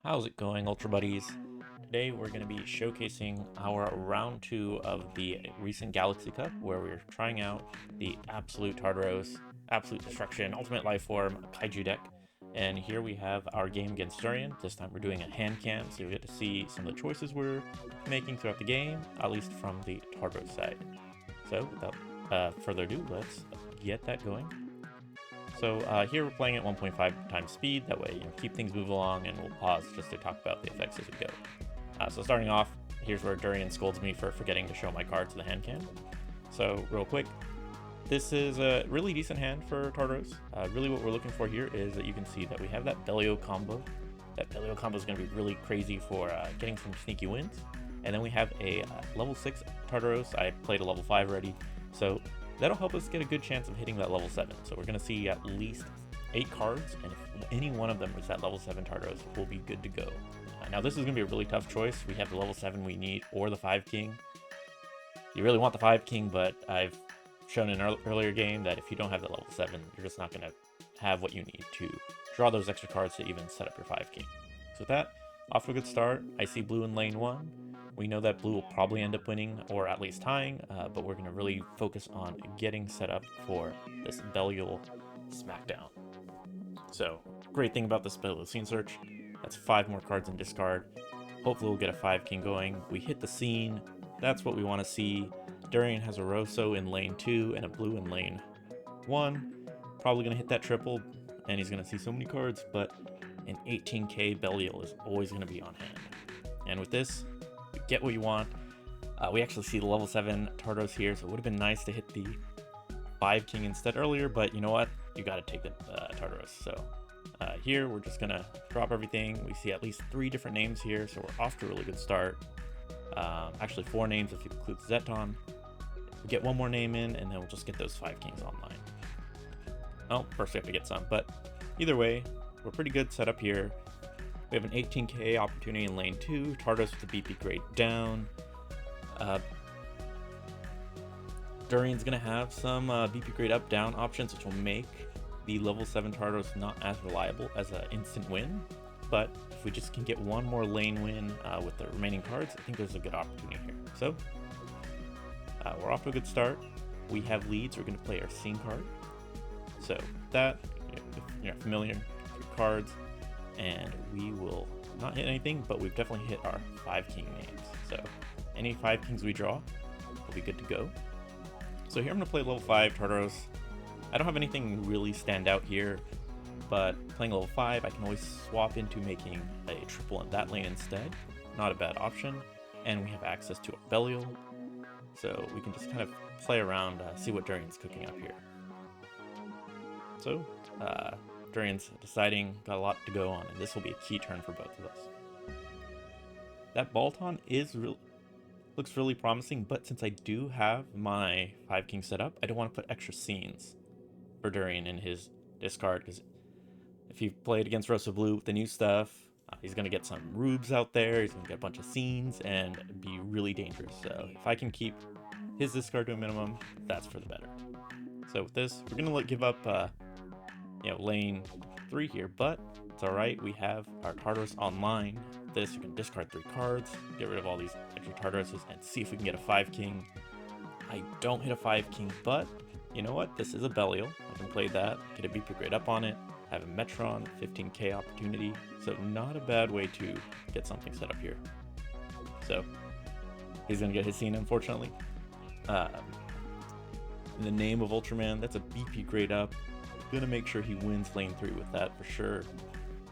How's it going, Ultra Buddies? Today we're going to be showcasing our round 2 of the recent Galaxy Cup, where we're trying out the Absolute Tartarus, Absolute Destruction, Ultimate Lifeform Kaiju deck. And here we have our game against Durian. This time we're doing a hand cam, so you get to see some of the choices we're making throughout the game, at least from the Tartarus side. So without further ado, let's get that going. So here we're playing at 1.5 times speed, that way keep things moving along, and we'll pause just to talk about the effects as we go. So starting off, here's where Durian scolds me for forgetting to show my card to the hand cam. So real quick, this is a really decent hand for Tartarus. Really what we're looking for here is that you can see that we have that Bellio combo. That Bellio combo is going to be really crazy for getting some sneaky wins. And then we have a level 6 Tartarus. I played a level 5 already, so that'll help us get a good chance of hitting that level 7. So we're going to see at least 8 cards, and if any one of them is that level 7 Tartarus, we'll be good to go. Now this is going to be a really tough choice. We have the level 7 we need, or the 5 King. You really want the 5 King, but I've shown in an earlier game that if you don't have the level 7, you're just not going to have what you need to draw those extra cards to even set up your 5 King. So with that, off to a good start. I see blue in lane 1. We know that blue will probably end up winning, or at least tying, but we're going to really focus on getting set up for this Belial Smackdown. So, great thing about this Belial Scene Search, that's 5 more cards in discard. Hopefully we'll get a 5 King going. We hit the scene, that's what we want to see. Durian has a Rosso in lane 2 and a blue in lane 1. Probably going to hit that triple, and he's going to see so many cards, but an 18k Belial is always going to be on hand. And with this, get what you want. We actually see the level 7 Tartarus here, so it would have been nice to hit the 5 King instead earlier, but you know what? You got to take the Tartarus. So here we're just going to drop everything. We see at least 3 different names here, so we're off to a really good start. Actually 4 names if you include Zeton. We get 1 more name in, and then we'll just get those 5 Kings online. Well, first we have to get some, but either way, we're pretty good set up here. We have an 18k opportunity in lane 2, Tartarus with the BP grade down. Durian's going to have some BP grade up down options, which will make the level 7 Tartarus not as reliable as an instant win. But if we just can get 1 more lane win with the remaining cards, I think there's a good opportunity here. So we're off to a good start. We have leads. We're going to play our scene card. So that, if you're familiar, 3 cards. And we will not hit anything, but we've definitely hit our 5 King names. So any 5 Kings we draw will be good to go. So here I'm going to play level 5 Tartarus. I don't have anything really stand out here, but playing level 5, I can always swap into making a triple in that lane instead. Not a bad option. And we have access to a Belial, so we can just kind of play around, see what Durian's cooking up here. So, Durian's deciding, got a lot to go on, and this will be a key turn for both of us. That Balton looks really promising, but since I do have my 5 King set up, I don't want to put extra scenes for Durian in his discard, because if you've played against Rosso Blue with the new stuff, he's going to get some rubes out there, he's going to get a bunch of scenes, and be really dangerous. So if I can keep his discard to a minimum, that's for the better. So with this, we're going to give up lane 3 here, but it's alright. We have our Tartarus online. This, you can discard 3 cards, get rid of all these extra Tartaruses, and see if we can get a 5 King. I don't hit a 5 King, but you know what? This is a Belial. I can play that, get a BP grade up on it, have a Metron, 15k opportunity, so not a bad way to get something set up here. So, he's going to get his scene, unfortunately. In the name of Ultraman, that's a BP grade up. Gonna make sure he wins lane 3 with that for sure.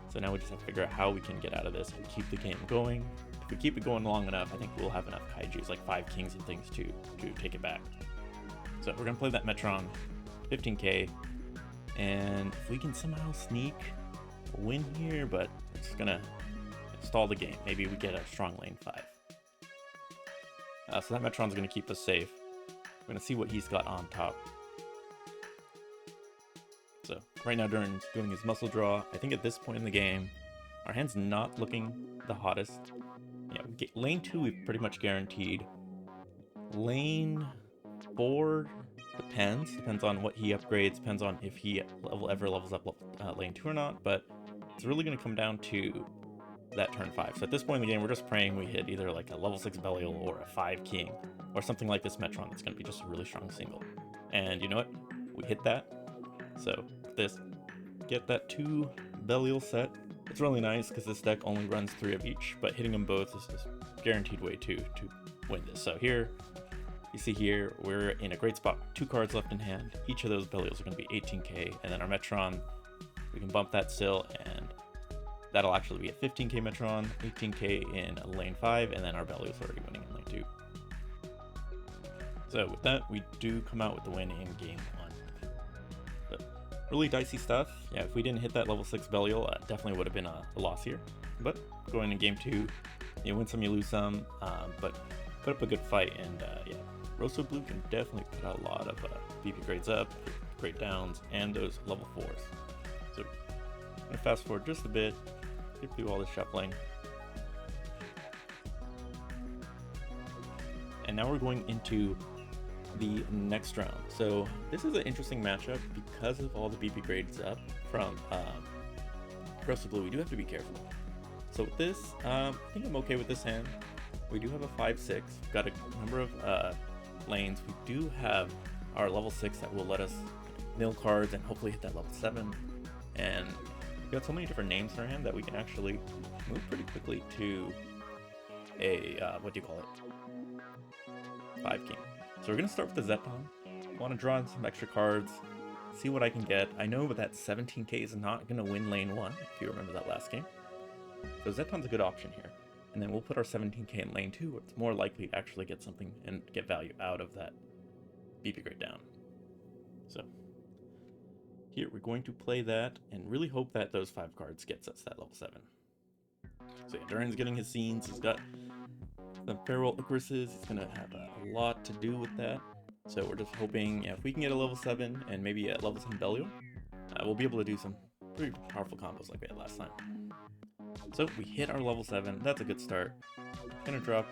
So now we just have to figure out how we can get out of this and keep the game going. If we keep it going long enough, I think we'll have enough Kaijus, like 5 Kings and things to take it back. So we're gonna play that Metron, 15k, and if we can somehow sneak a win here, but it's gonna stall the game. Maybe we get a strong lane 5. So that Metron's gonna keep us safe. We're gonna see what he's got on top. So right now Durian's doing his muscle draw. I think at this point in the game, our hand's not looking the hottest. Yeah, lane 2 we've pretty much guaranteed. Lane 4 depends on what he upgrades, depends on if he ever levels up lane 2 or not, but it's really going to come down to that turn 5. So at this point in the game, we're just praying we hit either like a level 6 Belial or a 5 King, or something like this Metron that's going to be just a really strong single. And you know what? We hit that. So this, get that 2 Belial set. It's really nice because this deck only runs 3 of each, but hitting them both is a guaranteed way to win this. So here, you see here, we're in a great spot. 2 cards left in hand. Each of those Belials are going to be 18k, and then our Metron, we can bump that still, and that'll actually be a 15k Metron, 18k in lane 5, and then our Belial's already winning in lane 2. So with that, we do come out with the win in game 1. But really dicey stuff. Yeah, if we didn't hit that level 6 Belial, definitely would have been a loss here. But going in game 2, you win some, you lose some, but put up a good fight, and yeah, Rosso Blue can definitely put out a lot of BP grades up, great downs, and those level 4s. So I'm going to fast forward just a bit, get through all this shuffling. And now we're going into the next round. So this is an interesting matchup because of all the BP grades up from Rosso Blue. We do have to be careful. So with this, I think I'm okay with this hand. We do have a 5-6. We've got a number of lanes. We do have our level 6 that will let us mill cards and hopefully hit that level 7. And we've got so many different names in our hand that we can actually move pretty quickly to a, what do you call it? 5 King. So we're going to start with the Zeton. I want to draw in some extra cards, see what I can get. I know that 17k is not going to win lane 1, if you remember that last game. So Zeton's a good option here. And then we'll put our 17k in lane 2, where it's more likely to actually get something and get value out of that BP grade down. So here we're going to play that and really hope that those 5 cards gets us that level 7. So yeah, Duran's getting his scenes. He's got the Feral Icaruses. He's going to have a lot to do with that. So we're just hoping, yeah, if we can get a level 7 and maybe a level 7 Belial, we'll be able to do some pretty powerful combos like we had last time. So we hit our level 7. That's a good start. Gonna drop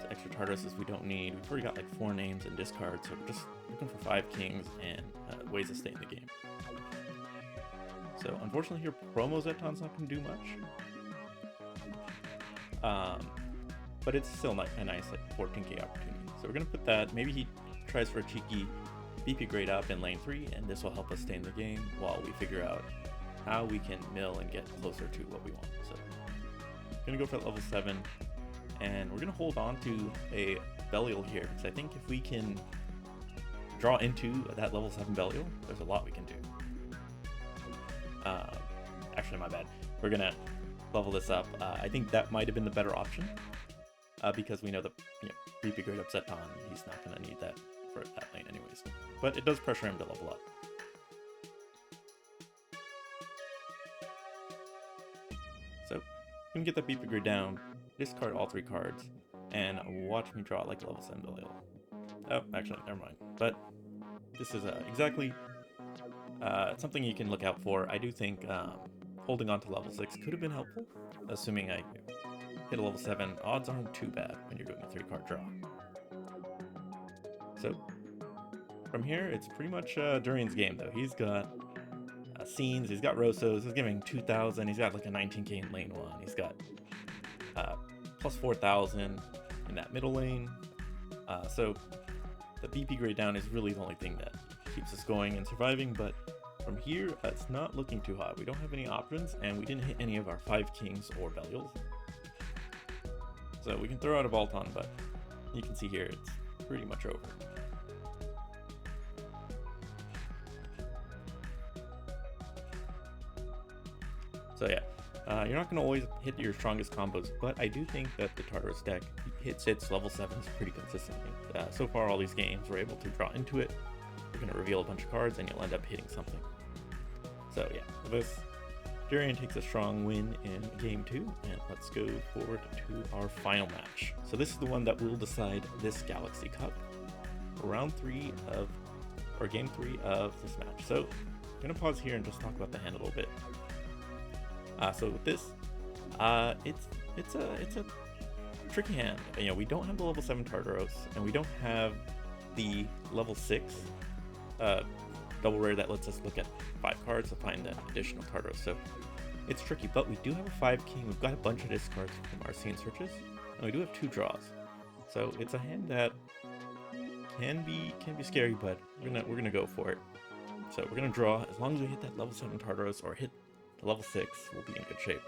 extra Tartaruses we don't need. We've already got like 4 names and discard, so we're just looking for 5 Kings and ways to stay in the game. So unfortunately here, Promo Zeton's not gonna do much. But it's still a nice like 14k opportunity. So we're gonna put that. Maybe he tries for a cheeky BP grade up in lane 3, and this will help us stay in the game while we figure out how we can mill and get closer to what we want. So gonna go for that level 7, and we're gonna hold on to a Belial here, because I think if we can draw into that level 7 Belial, there's a lot we can do. Actually, my bad. We're gonna level this up. I think that might have been the better option, because we know the BP grade up Zeton, he's not gonna need that for that lane anyways. But it does pressure him to level up. So you can get that BP grade down, discard all 3 cards, and watch me draw like level 7 Belial. Oh, actually, never mind. But this is exactly something you can look out for. I do think holding on to level 6 could have been helpful, assuming I hit a level 7. Odds aren't too bad when you're doing a 3-card draw. So from here, it's pretty much Durian's game, though. He's got scenes, he's got Rossos, he's giving 2,000, he's got like a 19k in lane 1, he's got plus 4,000 in that middle lane. So the BP grade down is really the only thing that keeps us going and surviving, but from here, it's not looking too hot. We don't have any options, and we didn't hit any of our 5 Kings or Belials. So we can throw out a Bolton, but you can see here it's pretty much over. So yeah, you're not going to always hit your strongest combos, but I do think that the Tartarus deck hits its level 7s pretty consistently. So far, all these games, we're able to draw into it. We're going to reveal a bunch of cards, and you'll end up hitting something. So yeah, this Durian takes a strong win in game 2, and let's go forward to our final match. So this is the one that will decide this Galaxy Cup, round 3 of, or game 3 of this match. So I'm going to pause here and just talk about the hand a little bit. So with this, it's a tricky hand. We don't have the level 7 Tartarus, and we don't have the level 6 double rare that lets us look at 5 cards to find that additional Tartarus. So it's tricky, but we do have a 5 king. We've got a bunch of discards from our scene searches, and we do have 2 draws. So it's a hand that can be scary, but we're gonna go for it. So we're gonna draw. As long as we hit that level 7 Tartarus or hit the level 6, we'll be in good shape.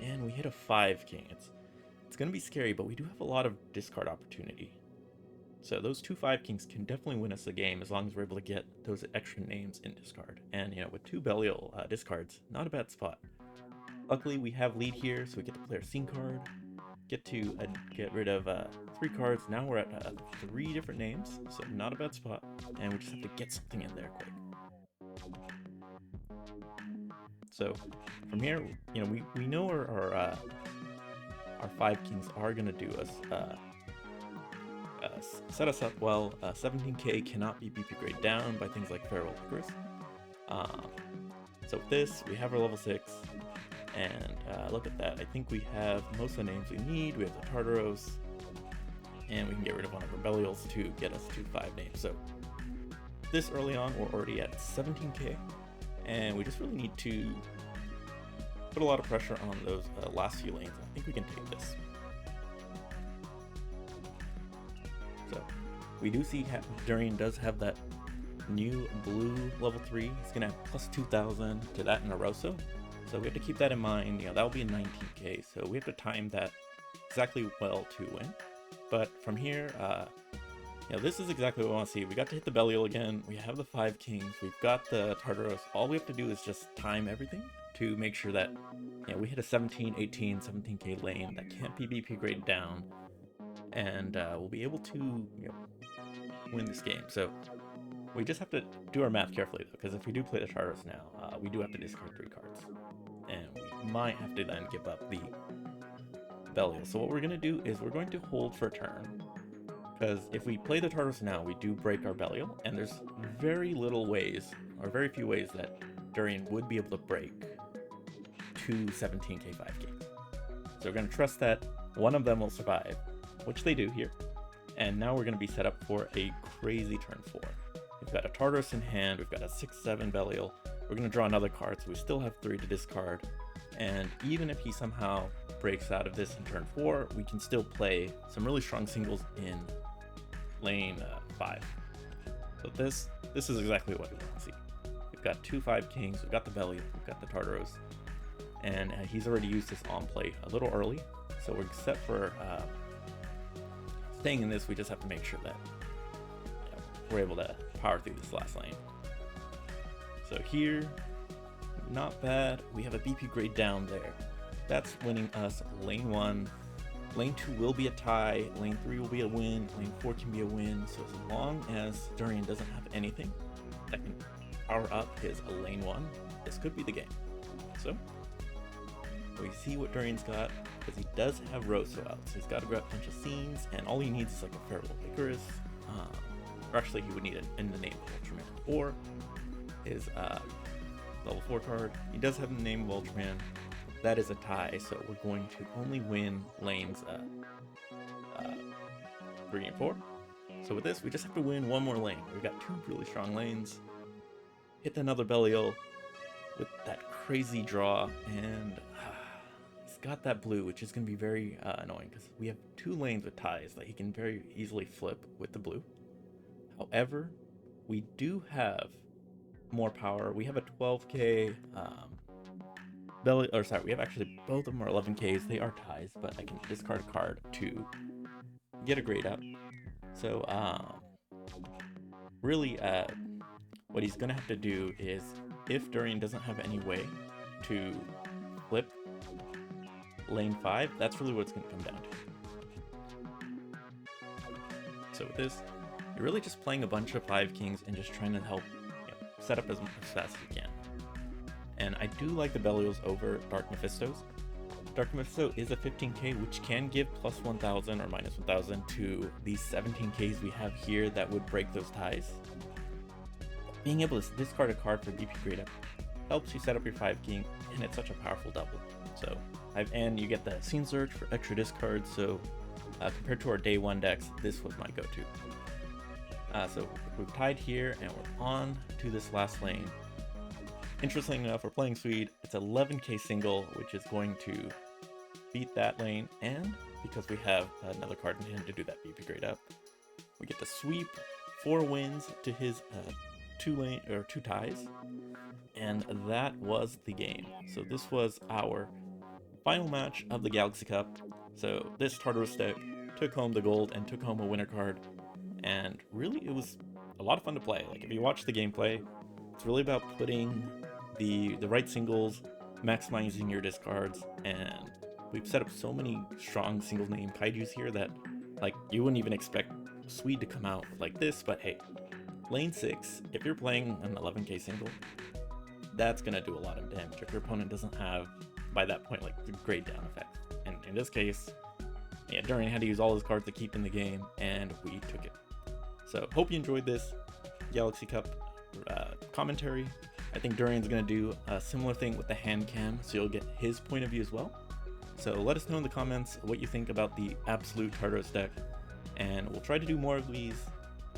And we hit a 5 king. It's gonna be scary, but we do have a lot of discard opportunity. So those 2 5 kings can definitely win us the game as long as we're able to get those extra names in discard. And with 2 Belial discards, not a bad spot. Luckily we have lead here, so we get to play our scene card, get to get rid of 3 cards. Now we're at 3 different names, so not a bad spot. And we just have to get something in there quick. So from here, we know our 5 kings are gonna do us. Set us up well. 17k cannot be BP grade down by things like Feral Icarus. So with this, we have our level 6, and look at that. I think we have most of the names we need. We have the Tartarus, and we can get rid of one of our Belials to get us to 5 names. So this early on, we're already at 17k, and we just really need to put a lot of pressure on those last few lanes. I think we can take this. So we do see Durian does have that new blue level 3. He's gonna have plus 2,000 to that in a Rosso. So we have to keep that in mind. That will be a 19k. So we have to time that exactly well to win. But from here, this is exactly what I want to see. We got to hit the Belial again. We have the 5 kings. We've got the Tartarus. All we have to do is just time everything to make sure that we hit a 17, 18, 17k lane that can't be BP graded down. And we'll be able to win this game. So we just have to do our math carefully, though, because if we do play the Tartarus now, we do have to discard 3 cards, and we might have to then give up the Belial. So what we're going to do is we're going to hold for a turn, because if we play the Tartarus now, we do break our Belial, and there's very little ways, or very few ways, that Durian would be able to break 2 17k 5 kings. So we're going to trust that one of them will survive, which they do here. And now we're going to be set up for a crazy turn 4. We've got a Tartarus in hand, we've got a 6-7 Belial. We're going to draw another card, so we still have 3 to discard. And even if he somehow breaks out of this in turn 4, we can still play some really strong singles in lane 5. So this is exactly what we want to see. We've got 2 5 kings, we've got the Belial, we've got the Tartarus. And he's already used this on play a little early, so we're set for staying in this. We just have to make sure that we're able to power through this last lane. So here, not bad. We have a BP grade down there. That's winning us lane 1. Lane 2 will be a tie. Lane 3 will be a win. Lane 4 can be a win. So as long as Durian doesn't have anything that can power up his lane 1, this could be the game. So we see what Durian's got, because he does have Rosso out. So he's got to grab a bunch of scenes, and all he needs is like a Feral Icarus. Or actually, he would need it in the name of Ultraman, or his level 4 card. He does have the name of Ultraman. That is a tie, so we're going to only win lanes 3 and 4. So with this, we just have to win one more lane. We've got 2 really strong lanes. Hit another Belial with that crazy draw, and he's got that blue, which is going to be very annoying, because we have 2 lanes with ties that he can very easily flip with the blue. However, we do have more power. We have a 12k we have actually both of them are 11ks. They are ties, but I can discard a card to get a grade up. So really what he's gonna have to do is, if Durian doesn't have any way to flip lane 5, that's really what it's gonna come down to. So with this, you're really just playing a bunch of 5 kings and just trying to help set up as fast as you can. And I do like the Belials over Dark Mephistos. Dark Mephisto is a 15k, which can give plus 1,000 or minus 1,000 to these 17ks we have here that would break those ties. Being able to discard a card for BP grade up helps you set up your 5 king, and it's such a powerful double. So and you get the scene search for extra discards. So compared to our day 1 decks, this was my go-to. So we've tied here, and we're on to this last lane. Interestingly enough, we're playing Swede. It's 11k single, which is going to beat that lane, and because we have another card in hand to do that BP grade up, we get to sweep 4 wins to his 2 ties, and that was the game. So this was our final match of the Galaxy Cup. So this Tartarus deck took home the gold and took home a winner card, and really it was a lot of fun to play. Like, if you watch the gameplay, it's really about putting the right singles, maximizing your discards, and we've set up so many strong single name kaijus here that, like, you wouldn't even expect Swede to come out like this. But hey, lane 6, if you're playing an 11k single, that's gonna do a lot of damage if your opponent doesn't have, by that point, like, the great down effect. And in this case, yeah, Durian had to use all his cards to keep in the game, and we took it. So hope you enjoyed this Galaxy Cup commentary. I think Durian's gonna do a similar thing with the hand cam, so you'll get his point of view as well. So let us know in the comments what you think about the absolute Tartarus deck, and we'll try to do more of these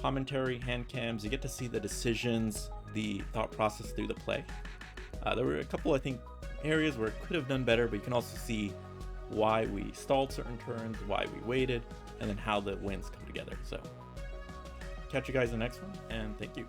commentary hand cams. You get to see the decisions, the thought process through the play. There were a couple, I think, areas where it could have done better, but you can also see why we stalled certain turns, why we waited, and then how the wins come together. So catch you guys in the next one, and thank you.